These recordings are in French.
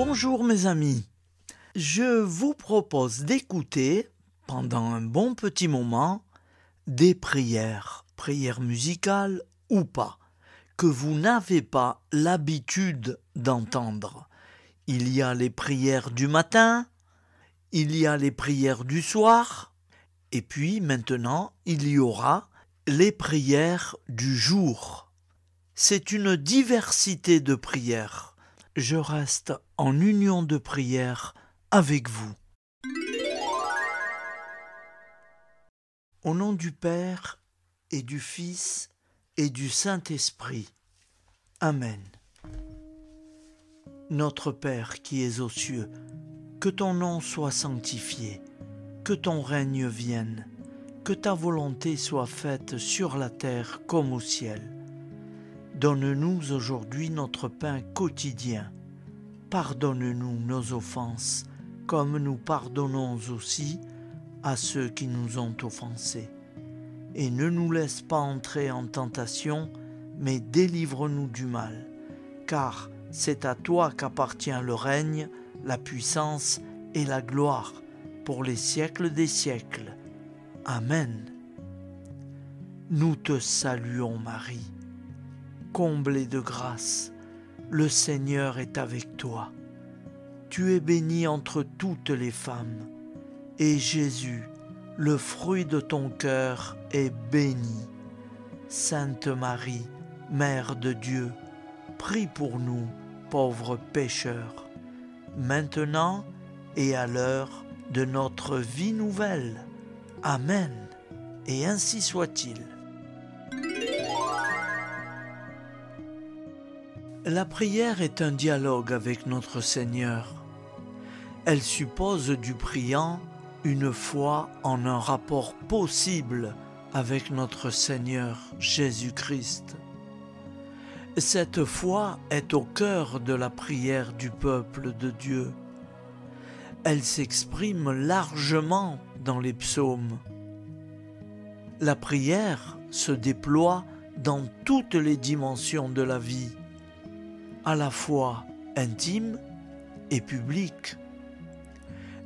Bonjour mes amis, je vous propose d'écouter, pendant un bon petit moment, des prières musicales ou pas, que vous n'avez pas l'habitude d'entendre. Il y a les prières du matin, il y a les prières du soir, et puis maintenant il y aura les prières du jour. C'est une diversité de prières. Je reste en union de prière avec vous. Au nom du Père et du Fils et du Saint-Esprit. Amen. Notre Père qui es aux cieux, que ton nom soit sanctifié, que ton règne vienne, que ta volonté soit faite sur la terre comme au ciel. Donne-nous aujourd'hui notre pain quotidien. Pardonne-nous nos offenses, comme nous pardonnons aussi à ceux qui nous ont offensés. Et ne nous laisse pas entrer en tentation, mais délivre-nous du mal. Car c'est à toi qu'appartient le règne, la puissance et la gloire, pour les siècles des siècles. Amen. Nous te saluons, Marie. Comblée de grâce, le Seigneur est avec toi. Tu es bénie entre toutes les femmes, et Jésus, le fruit de ton cœur, est béni. Sainte Marie, Mère de Dieu, prie pour nous, pauvres pécheurs, maintenant et à l'heure de notre vie nouvelle. Amen. Et ainsi soit-il. La prière est un dialogue avec notre Seigneur. Elle suppose du priant une foi en un rapport possible avec notre Seigneur Jésus-Christ. Cette foi est au cœur de la prière du peuple de Dieu. Elle s'exprime largement dans les psaumes. La prière se déploie dans toutes les dimensions de la vie, à la fois intime et publique,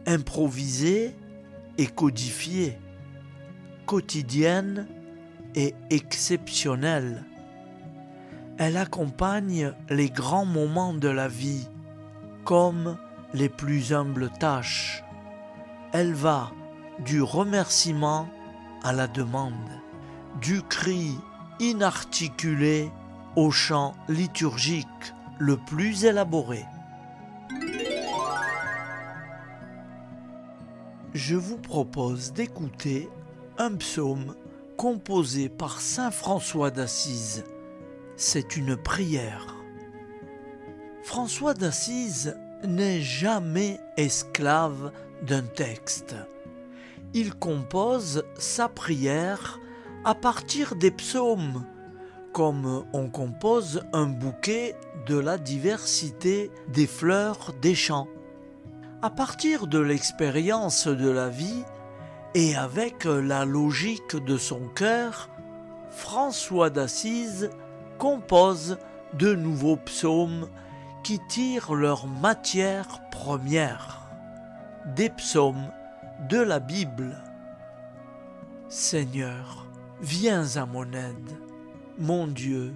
improvisée et codifiée, quotidienne et exceptionnelle. Elle accompagne les grands moments de la vie, comme les plus humbles tâches. Elle va du remerciement à la demande, du cri inarticulé au chant liturgique le plus élaboré. Je vous propose d'écouter un psaume composé par saint François d'Assise. C'est une prière. François d'Assise n'est jamais esclave d'un texte. Il compose sa prière à partir des psaumes, comme on compose un bouquet de la diversité des fleurs des champs. À partir de l'expérience de la vie et avec la logique de son cœur, François d'Assise compose de nouveaux psaumes qui tirent leur matière première, des psaumes de la Bible. Seigneur, viens à mon aide. Mon Dieu,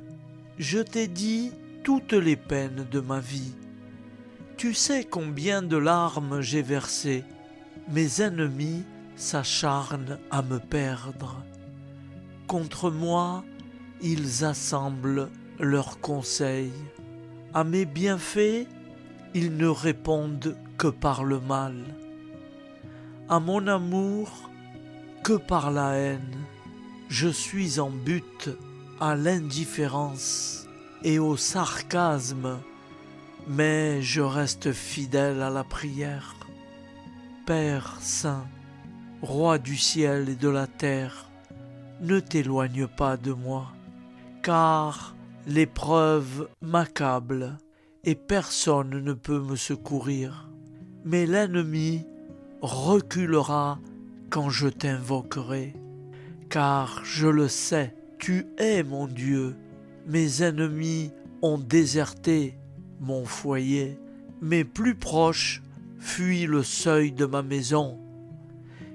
je t'ai dit toutes les peines de ma vie. Tu sais combien de larmes j'ai versées. Mes ennemis s'acharnent à me perdre. Contre moi, ils assemblent leurs conseils. À mes bienfaits, ils ne répondent que par le mal. À mon amour, que par la haine. Je suis en butte à l'indifférence et au sarcasme, mais je reste fidèle à la prière. Père saint, roi du ciel et de la terre, ne t'éloigne pas de moi, car l'épreuve m'accable et personne ne peut me secourir. Mais l'ennemi reculera quand je t'invoquerai, car je le sais, tu es mon Dieu. Mes ennemis ont déserté mon foyer, Mes plus proches fuient le seuil de ma maison.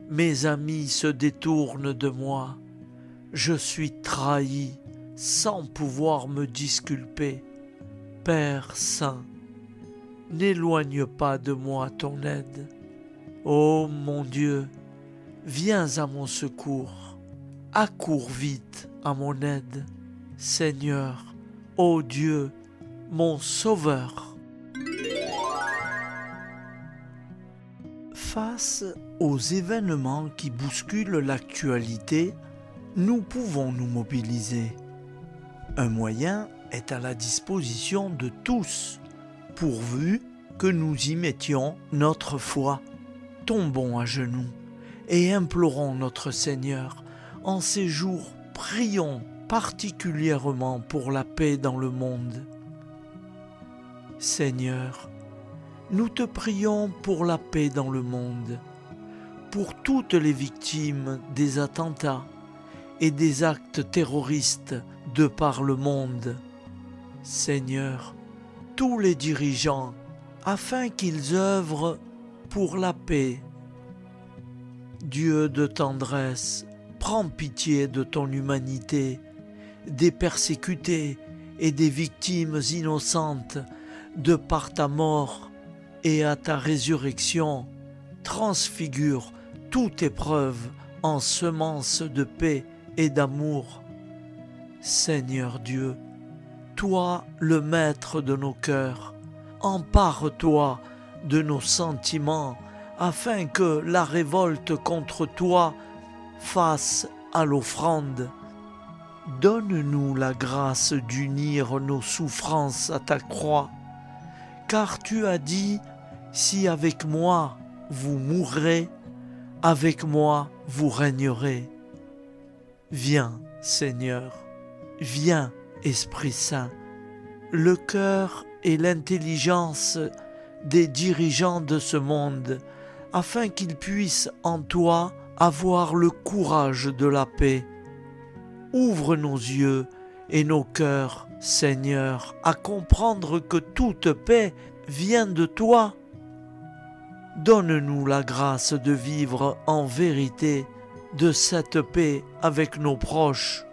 Mes amis se détournent de moi. Je suis trahi sans pouvoir me disculper. Père saint, n'éloigne pas de moi ton aide. Ô mon Dieu, viens à mon secours. Accours vite à mon aide. Seigneur, ô Dieu, mon Sauveur. Face aux événements qui bousculent l'actualité, nous pouvons nous mobiliser. Un moyen est à la disposition de tous, pourvu que nous y mettions notre foi. Tombons à genoux et implorons notre Seigneur. En ces jours, prions particulièrement pour la paix dans le monde. Seigneur, nous te prions pour la paix dans le monde, pour toutes les victimes des attentats et des actes terroristes de par le monde. Seigneur, tous les dirigeants, afin qu'ils œuvrent pour la paix. Dieu de tendresse, prends pitié de ton humanité, des persécutés et des victimes innocentes de par ta mort, et à ta résurrection, transfigure toute épreuve en semence de paix et d'amour. Seigneur Dieu, toi le maître de nos cœurs, empare-toi de nos sentiments afin que la révolte contre toi fasse à l'offrande. Donne-nous la grâce d'unir nos souffrances à ta croix, car tu as dit, si avec moi vous mourrez, avec moi vous régnerez. Viens, Seigneur, viens, Esprit Saint, le cœur et l'intelligence des dirigeants de ce monde, afin qu'ils puissent en toi avoir le courage de la paix. Ouvre nos yeux et nos cœurs, Seigneur, à comprendre que toute paix vient de toi. Donne-nous la grâce de vivre en vérité de cette paix avec nos proches,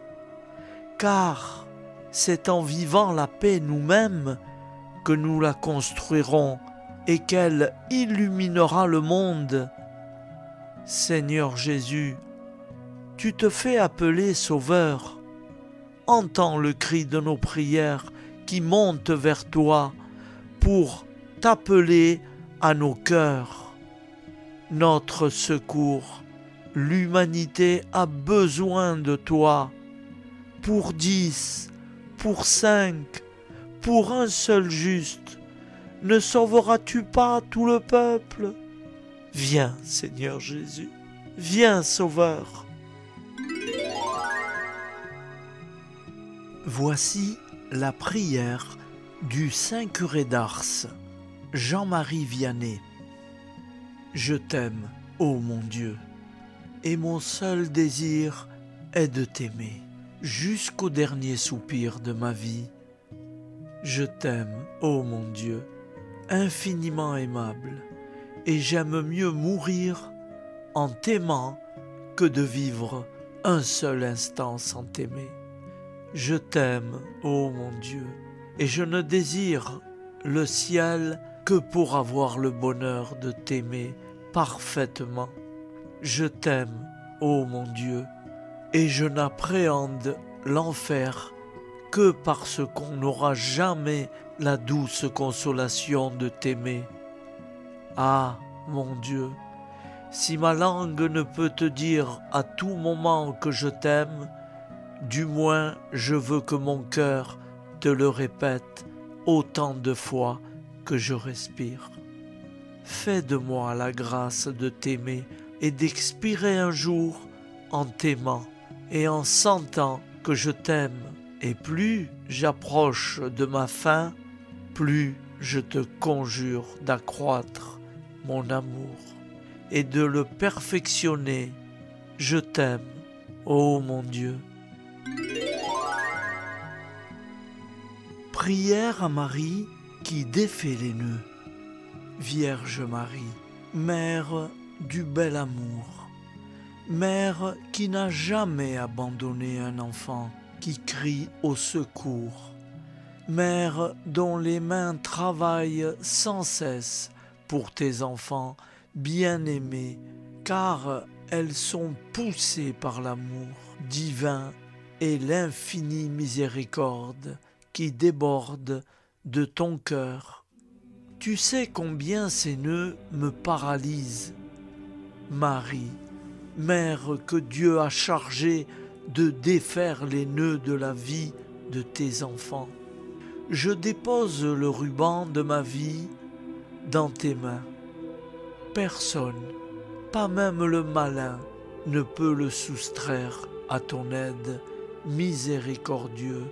car c'est en vivant la paix nous-mêmes que nous la construirons et qu'elle illuminera le monde. Seigneur Jésus, tu te fais appeler Sauveur. Entends le cri de nos prières qui montent vers toi pour t'appeler à nos cœurs. Notre secours, l'humanité a besoin de toi. Pour 10, pour 5, pour un seul juste, ne sauveras-tu pas tout le peuple? Viens, Seigneur Jésus, viens, Sauveur. Voici la prière du Saint curé d'Ars, Jean-Marie Vianney. Je t'aime, ô mon Dieu, et mon seul désir est de t'aimer jusqu'au dernier soupir de ma vie. Je t'aime, ô mon Dieu, infiniment aimable, et j'aime mieux mourir en t'aimant que de vivre un seul instant sans t'aimer. Je t'aime, ô mon Dieu, et je ne désire le ciel que pour avoir le bonheur de t'aimer parfaitement. Je t'aime, ô mon Dieu, et je n'appréhende l'enfer que parce qu'on n'aura jamais la douce consolation de t'aimer. Ah, mon Dieu, si ma langue ne peut te dire à tout moment que je t'aime, du moins je veux que mon cœur te le répète autant de fois que je respire. Fais de moi la grâce de t'aimer et d'expirer un jour en t'aimant et en sentant que je t'aime. Et plus j'approche de ma fin, plus je te conjure d'accroître mon amour et de le perfectionner. Je t'aime, ô mon Dieu. Prière à Marie qui défait les nœuds. Vierge Marie, Mère du bel amour, Mère qui n'a jamais abandonné un enfant qui crie au secours, Mère dont les mains travaillent sans cesse pour tes enfants bien-aimés, car elles sont poussées par l'amour divin et l'infinie miséricorde qui déborde de ton cœur. Tu sais combien ces nœuds me paralysent. Marie, Mère que Dieu a chargée de défaire les nœuds de la vie de tes enfants, je dépose le ruban de ma vie dans tes mains. Personne, pas même le malin, ne peut le soustraire à ton aide, miséricordieux.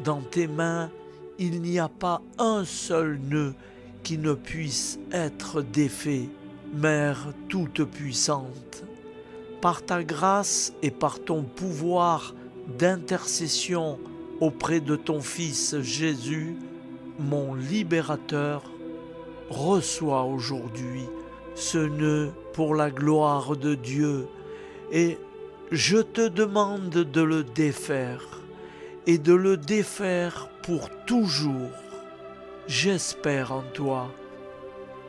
Dans tes mains, il n'y a pas un seul nœud qui ne puisse être défait, Mère toute-puissante. Par ta grâce et par ton pouvoir d'intercession auprès de ton Fils Jésus, mon libérateur, reçois aujourd'hui ce nœud pour la gloire de Dieu et je te demande de le défaire et de le défaire pour toujours. J'espère en toi.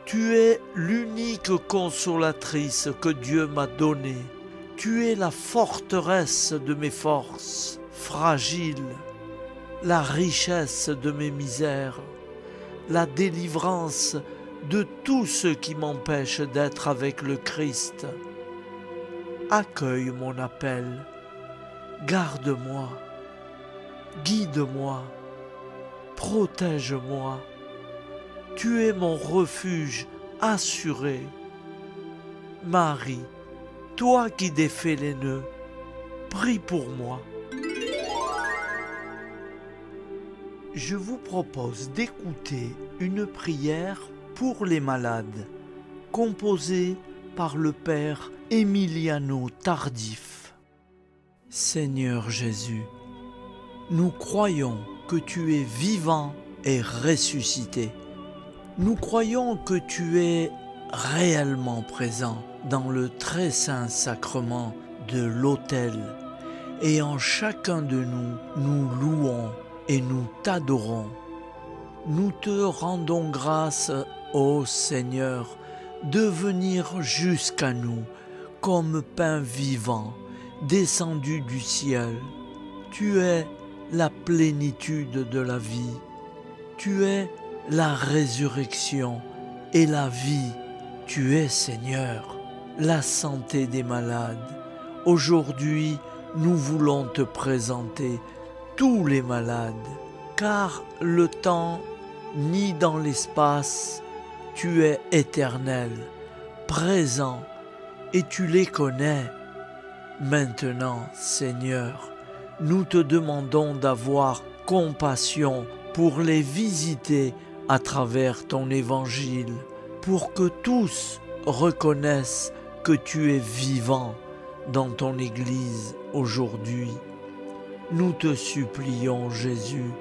Tu es l'unique consolatrice que Dieu m'a donnée. Tu es la forteresse de mes forces fragiles, la richesse de mes misères, la délivrance de tout ce qui m'empêche d'être avec le Christ. Accueille mon appel, garde-moi, guide-moi, protège-moi. Tu es mon refuge assuré. Marie, toi qui défais les nœuds, prie pour moi. Je vous propose d'écouter une prière pour les malades, composée par le Père Emiliano Tardif. Seigneur Jésus, nous croyons que tu es vivant et ressuscité. Nous croyons que tu es réellement présent dans le très saint sacrement de l'autel et en chacun de nous, nous louons et nous t'adorons. Nous te rendons grâce, ô Seigneur, de venir jusqu'à nous comme pain vivant descendu du ciel. Tu es la plénitude de la vie. Tu es la résurrection et la vie. Tu es, Seigneur, la santé des malades. Aujourd'hui, nous voulons te présenter tous les malades, car le temps ni dans l'espace, tu es éternel, présent, et tu les connais. Maintenant, Seigneur, nous te demandons d'avoir compassion pour les visiter à travers ton évangile, pour que tous reconnaissent que tu es vivant dans ton Église aujourd'hui. Nous te supplions, Jésus,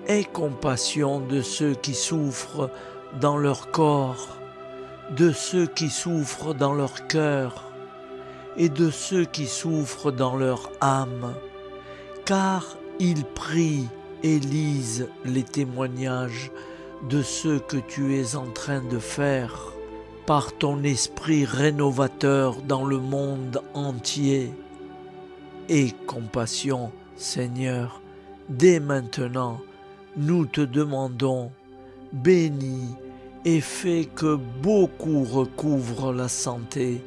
aie compassion de ceux qui souffrent dans leur corps, de ceux qui souffrent dans leur cœur et de ceux qui souffrent dans leur âme, car ils prient et lisent les témoignages de ce que tu es en train de faire par ton esprit rénovateur dans le monde entier. Aie compassion, Seigneur, dès maintenant, nous te demandons, bénis et fais que beaucoup recouvrent la santé,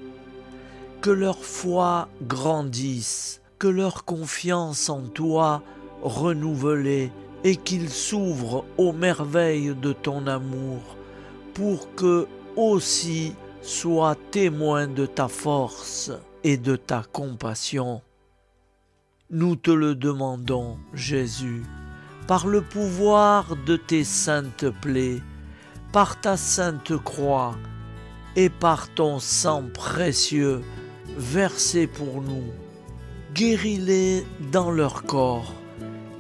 que leur foi grandisse, que leur confiance en toi renouvelée et qu'ils s'ouvrent aux merveilles de ton amour pour que aussi soient témoins de ta force et de ta compassion. Nous te le demandons, Jésus, par le pouvoir de tes saintes plaies, par ta sainte croix et par ton sang précieux versé pour nous. Guéris-les dans leur corps,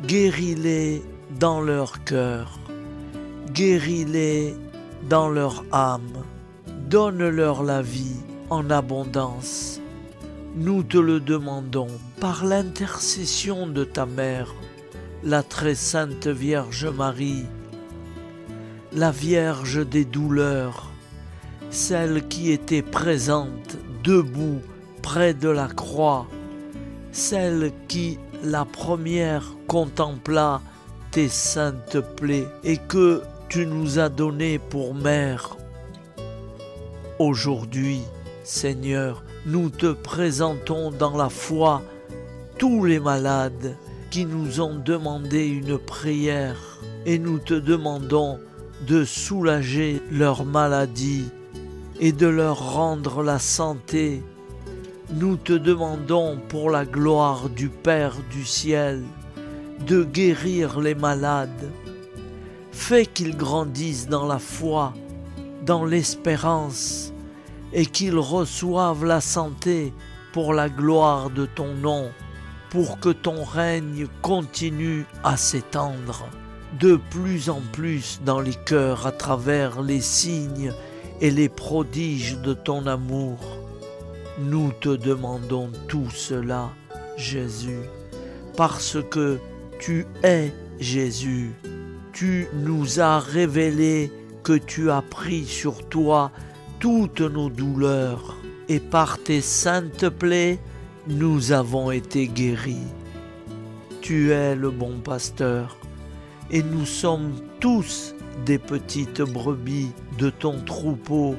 guéris-les dans leur cœur, guéris-les dans leur âme. Donne-leur la vie en abondance. Nous te le demandons par l'intercession de ta mère, la très sainte Vierge Marie, la Vierge des douleurs, celle qui était présente, debout, près de la croix, celle qui, la première, contempla tes saintes plaies et que tu nous as données pour mère. Aujourd'hui, Seigneur, nous te présentons dans la foi tous les malades qui nous ont demandé une prière et nous te demandons de soulager leur maladie et de leur rendre la santé. Nous te demandons pour la gloire du Père du ciel de guérir les malades. Fais qu'ils grandissent dans la foi, dans l'espérance et qu'ils reçoivent la santé pour la gloire de ton nom, pour que ton règne continue à s'étendre de plus en plus dans les cœurs à travers les signes et les prodiges de ton amour. Nous te demandons tout cela, Jésus, parce que tu es Jésus. Tu nous as révélé que tu as pris sur toi toutes nos douleurs et par tes saintes plaies, nous avons été guéris. Tu es le bon pasteur et nous sommes tous des petites brebis de ton troupeau.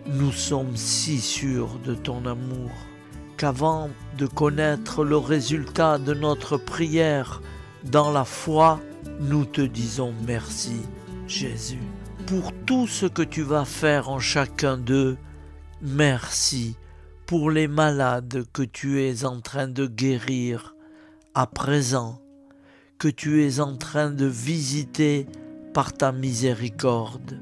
Nous sommes si sûrs de ton amour qu'avant de connaître le résultat de notre prière dans la foi, nous te disons merci, Jésus, pour tout ce que tu vas faire en chacun d'eux. Merci pour les malades que tu es en train de guérir à présent, que tu es en train de visiter par ta miséricorde.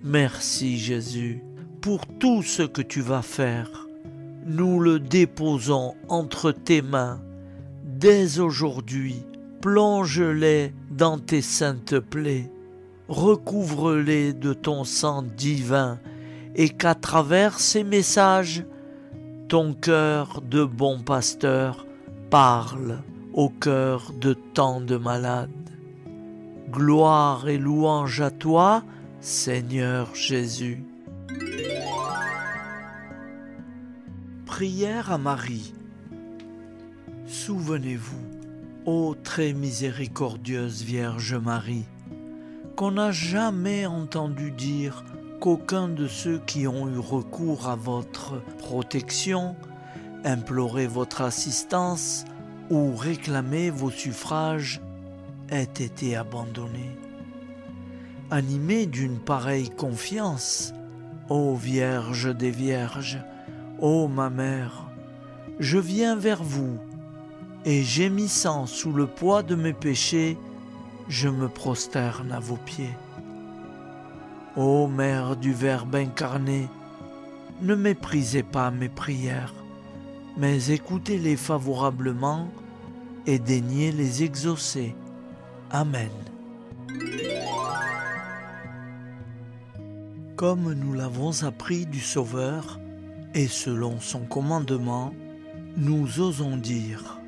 Merci Jésus pour tout ce que tu vas faire. Nous le déposons entre tes mains dès aujourd'hui. Plonge-les dans tes saintes plaies, recouvre-les de ton sang divin et qu'à travers ces messages, ton cœur de bon pasteur parle au cœur de tant de malades. Gloire et louange à toi, Seigneur Jésus. Prière à Marie. Souvenez-vous, ô très miséricordieuse Vierge Marie, qu'on n'a jamais entendu dire qu'aucun de ceux qui ont eu recours à votre protection, imploré votre assistance ou réclamé vos suffrages ait été abandonné. Animé d'une pareille confiance, ô Vierge des Vierges, ô ma mère, je viens vers vous, et gémissant sous le poids de mes péchés, je me prosterne à vos pieds. Ô Mère du Verbe incarné, ne méprisez pas mes prières, mais écoutez-les favorablement et daignez les exaucer. Amen. Comme nous l'avons appris du Sauveur, et selon son commandement, nous osons dire: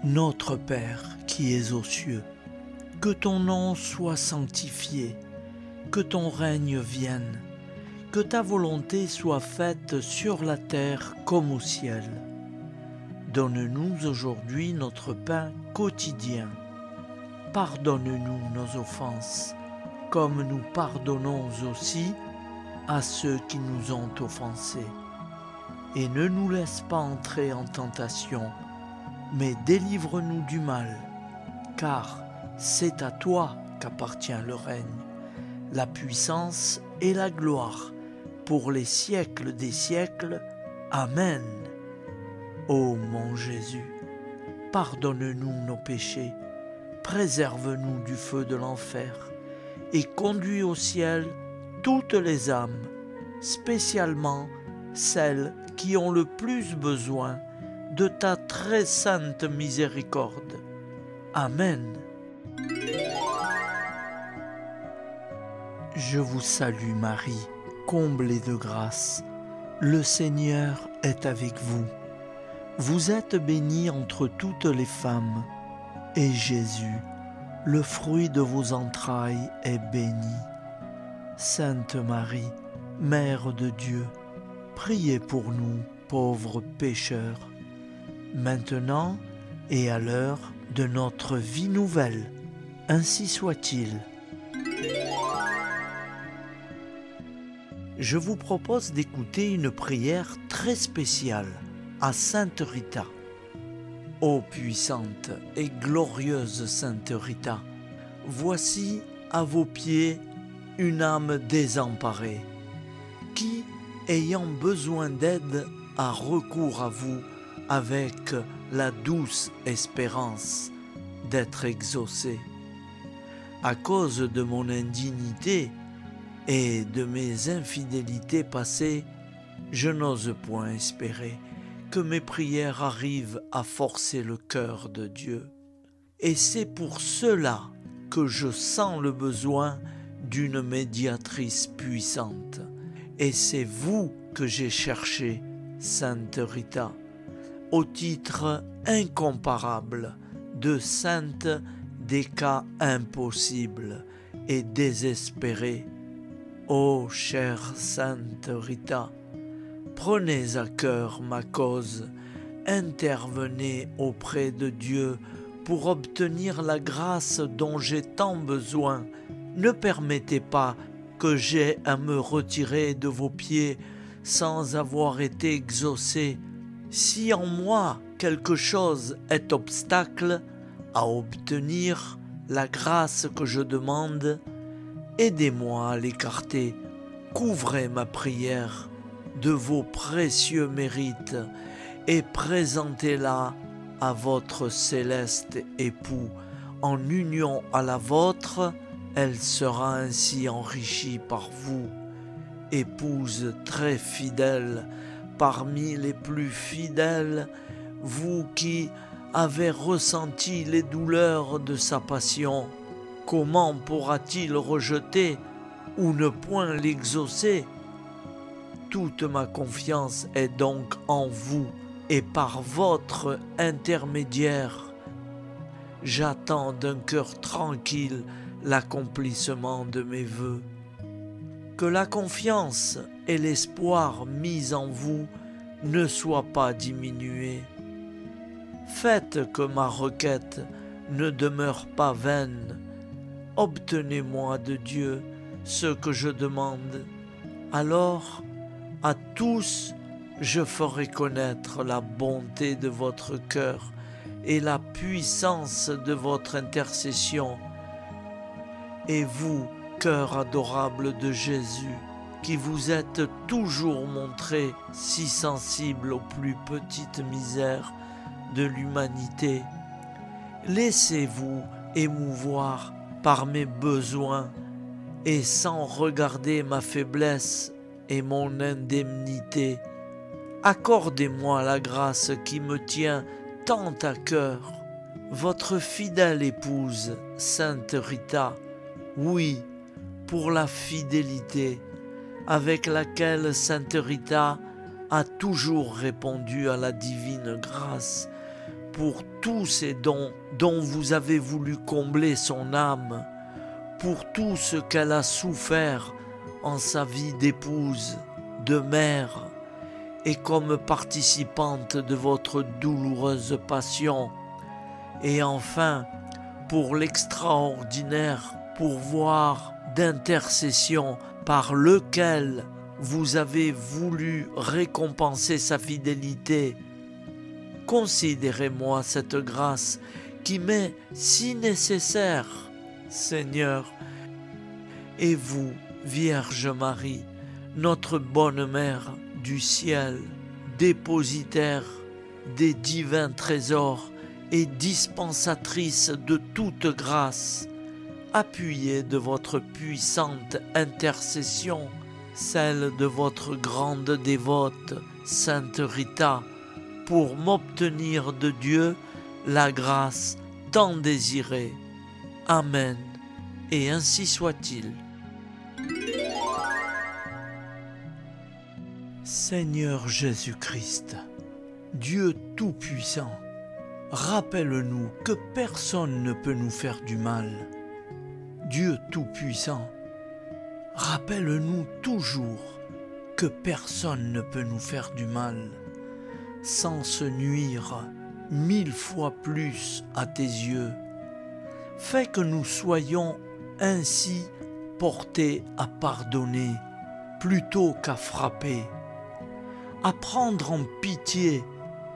Notre Père qui es aux cieux, que ton nom soit sanctifié, que ton règne vienne, que ta volonté soit faite sur la terre comme au ciel. Donne-nous aujourd'hui notre pain quotidien. Pardonne-nous nos offenses, comme nous pardonnons aussi à ceux qui nous ont offensés. Et ne nous laisse pas entrer en tentation, mais délivre-nous du mal, car c'est à toi qu'appartient le règne, la puissance et la gloire, pour les siècles des siècles. Amen. Ô mon Jésus, pardonne-nous nos péchés, préserve-nous du feu de l'enfer, et conduis au ciel toutes les âmes, spécialement celles qui ont le plus besoin de ta très sainte miséricorde. Amen. Je vous salue Marie, comblée de grâce. Le Seigneur est avec vous. Vous êtes bénie entre toutes les femmes, et Jésus, le fruit de vos entrailles, est béni. Sainte Marie, Mère de Dieu, priez pour nous, pauvres pécheurs, maintenant et à l'heure de notre vie nouvelle. Ainsi soit-il. Je vous propose d'écouter une prière très spéciale à Sainte Rita. Ô puissante et glorieuse Sainte Rita, voici à vos pieds une âme désemparée, qui, ayant besoin d'aide, a recours à vous avec la douce espérance d'être exaucée. À cause de mon indignité et de mes infidélités passées, je n'ose point espérer que mes prières arrivent à forcer le cœur de Dieu. Et c'est pour cela que je sens le besoin d'une médiatrice puissante. Et c'est vous que j'ai cherché, Sainte Rita, au titre incomparable de sainte des cas impossibles et désespérés. Ô chère Sainte Rita, prenez à cœur ma cause, intervenez auprès de Dieu pour obtenir la grâce dont j'ai tant besoin. Ne permettez pas que j'aie à me retirer de vos pieds sans avoir été exaucé. Si en moi quelque chose est obstacle à obtenir la grâce que je demande, aidez-moi à l'écarter, couvrez ma prière de vos précieux mérites et présentez-la à votre céleste époux. En union à la vôtre, elle sera ainsi enrichie par vous. Épouse très fidèle, parmi les plus fidèles, vous qui avez ressenti les douleurs de sa passion, comment pourra-t-il rejeter ou ne point l'exaucer? Toute ma confiance est donc en vous, et par votre intermédiaire, j'attends d'un cœur tranquille l'accomplissement de mes vœux. Que la confiance et l'espoir mis en vous ne soient pas diminués. Faites que ma requête ne demeure pas vaine. Obtenez-moi de Dieu ce que je demande. Alors, à tous, je ferai connaître la bonté de votre cœur et la puissance de votre intercession. Et vous, cœur adorable de Jésus, qui vous êtes toujours montré si sensible aux plus petites misères de l'humanité, laissez-vous émouvoir par mes besoins et sans regarder ma faiblesse et mon indemnité, accordez-moi la grâce qui me tient tant à cœur. Votre fidèle épouse, Sainte Rita, oui, pour la fidélité avec laquelle Sainte Rita a toujours répondu à la divine grâce, pour tous ces dons dont vous avez voulu combler son âme, pour tout ce qu'elle a souffert en sa vie d'épouse, de mère, et comme participante de votre douloureuse passion, et enfin pour l'extraordinaire pourvoir d'intercession par lequel vous avez voulu récompenser sa fidélité. Considérez-moi cette grâce qui m'est si nécessaire, Seigneur. Et vous, Vierge Marie, notre bonne Mère du ciel, dépositaire des divins trésors et dispensatrice de toute grâce, appuyez de votre puissante intercession celle de votre grande dévote, Sainte Rita, pour m'obtenir de Dieu la grâce tant désirée. Amen. Et ainsi soit-il. Seigneur Jésus-Christ, Dieu Tout-Puissant, rappelle-nous que personne ne peut nous faire du mal. Dieu Tout-Puissant, rappelle-nous toujours que personne ne peut nous faire du mal sans se nuire 1000 fois plus à tes yeux. Fais que nous soyons ainsi portés à pardonner plutôt qu'à frapper, à prendre en pitié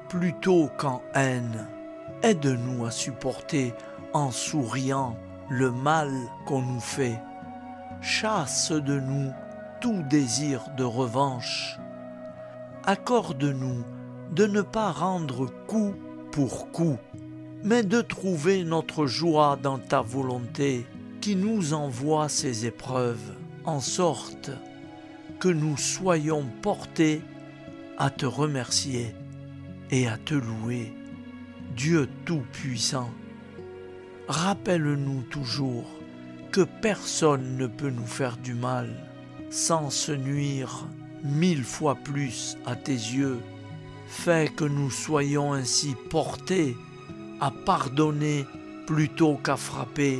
plutôt qu'en haine. Aide-nous à supporter en souriant le mal qu'on nous fait. Chasse de nous tout désir de revanche. Accorde-nous de ne pas rendre coup pour coup, mais de trouver notre joie dans ta volonté qui nous envoie ces épreuves, en sorte que nous soyons portés à te remercier et à te louer. Dieu Tout-Puissant, rappelle-nous toujours que personne ne peut nous faire du mal sans se nuire 1000 fois plus à tes yeux. Fais que nous soyons ainsi portés à pardonner plutôt qu'à frapper,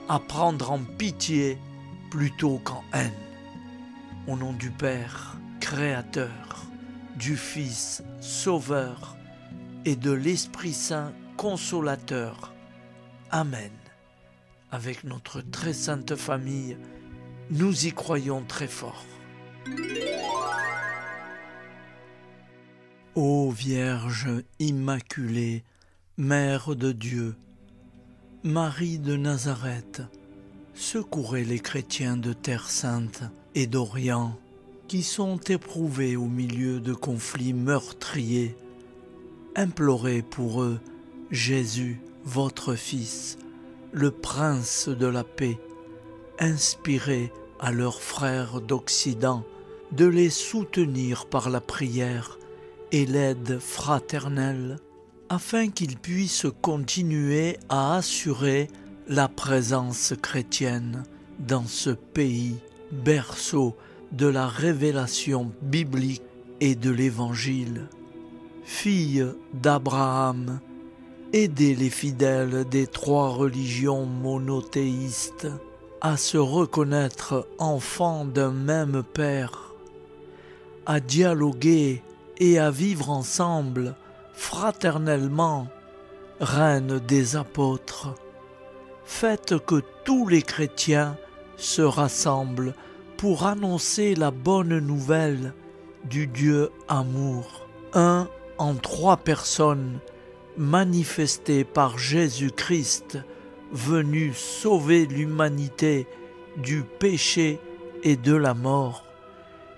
à prendre en pitié plutôt qu'en haine. Au nom du Père, Créateur, du Fils, Sauveur, et de l'Esprit Saint, Consolateur. Amen. Avec notre très sainte famille, nous y croyons très fort. Ô Vierge Immaculée, Mère de Dieu, Marie de Nazareth, secourez les chrétiens de Terre Sainte et d'Orient qui sont éprouvés au milieu de conflits meurtriers. Implorez pour eux Jésus, votre Fils, le Prince de la paix. Inspirez à leurs frères d'Occident de les soutenir par la prière et l'aide fraternelle, afin qu'ils puissent continuer à assurer la présence chrétienne dans ce pays, berceau de la révélation biblique et de l'Évangile. Fille d'Abraham, aidez les fidèles des 3 religions monothéistes à se reconnaître enfants d'un même Père, à dialoguer et à vivre ensemble fraternellement, reine des apôtres. Faites que tous les chrétiens se rassemblent pour annoncer la bonne nouvelle du Dieu amour, un en 3 personnes, manifestées par Jésus-Christ, venu sauver l'humanité du péché et de la mort,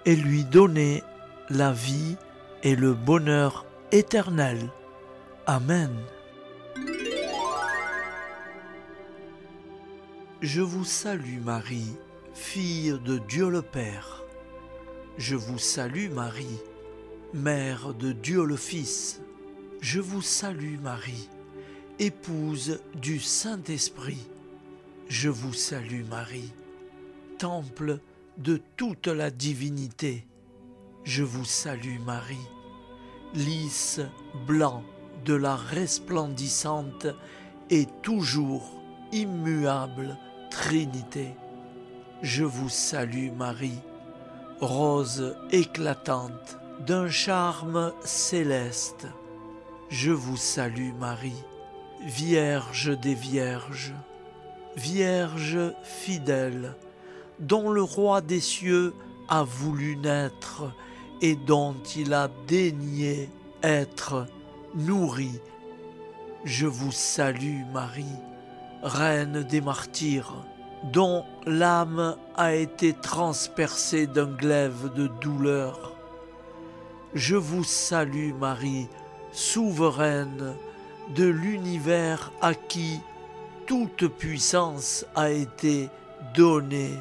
et lui donner la vie et le bonheur éternel. Amen. Je vous salue Marie, fille de Dieu le Père. Je vous salue Marie, Mère de Dieu le Fils. Je vous salue Marie, épouse du Saint-Esprit. Je vous salue Marie, temple de toute la divinité. Je vous salue Marie, lys blanc de la resplendissante et toujours immuable Trinité. Je vous salue Marie, rose éclatante d'un charme céleste. Je vous salue Marie, Vierge des Vierges, Vierge fidèle, dont le Roi des cieux a voulu naître et dont il a daigné être nourri. Je vous salue Marie, Reine des martyrs, dont l'âme a été transpercée d'un glaive de douleur. Je vous salue Marie, souveraine de l'univers à qui toute puissance a été donnée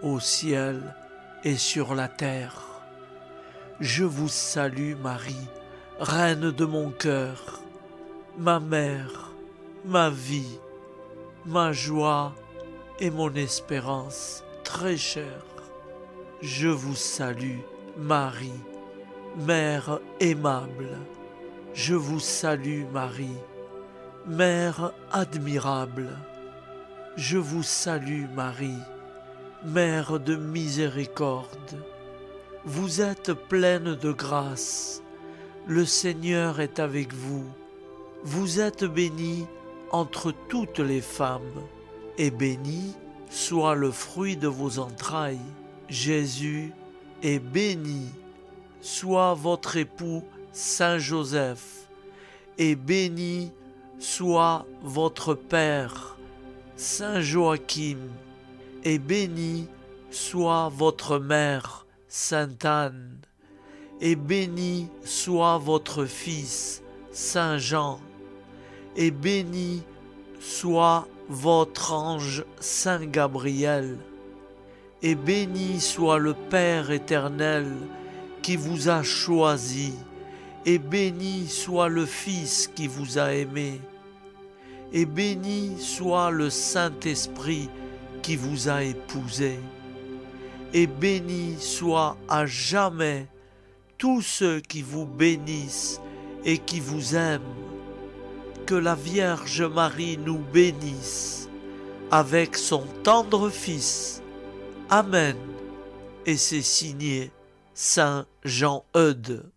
au ciel et sur la terre. Je vous salue Marie, Reine de mon cœur, ma mère, ma vie, ma joie et mon espérance très chère. Je vous salue, Marie, Mère aimable. Je vous salue Marie, Mère admirable. Je vous salue Marie, Mère de miséricorde. Vous êtes pleine de grâce, le Seigneur est avec vous. Vous êtes bénie entre toutes les femmes, et béni soit le fruit de vos entrailles. Jésus est béni. Soit votre époux Saint Joseph, et béni soit votre Père Saint Joachim, et béni soit votre mère Sainte Anne, et béni soit votre fils Saint Jean, et béni soit votre ange Saint Gabriel, et béni soit le Père éternel qui vous a choisi, et béni soit le Fils qui vous a aimé, et béni soit le Saint-Esprit qui vous a épousé, et béni soit à jamais tous ceux qui vous bénissent et qui vous aiment. Que la Vierge Marie nous bénisse avec son tendre Fils. Amen. Et c'est signé Saint Jean Eudes.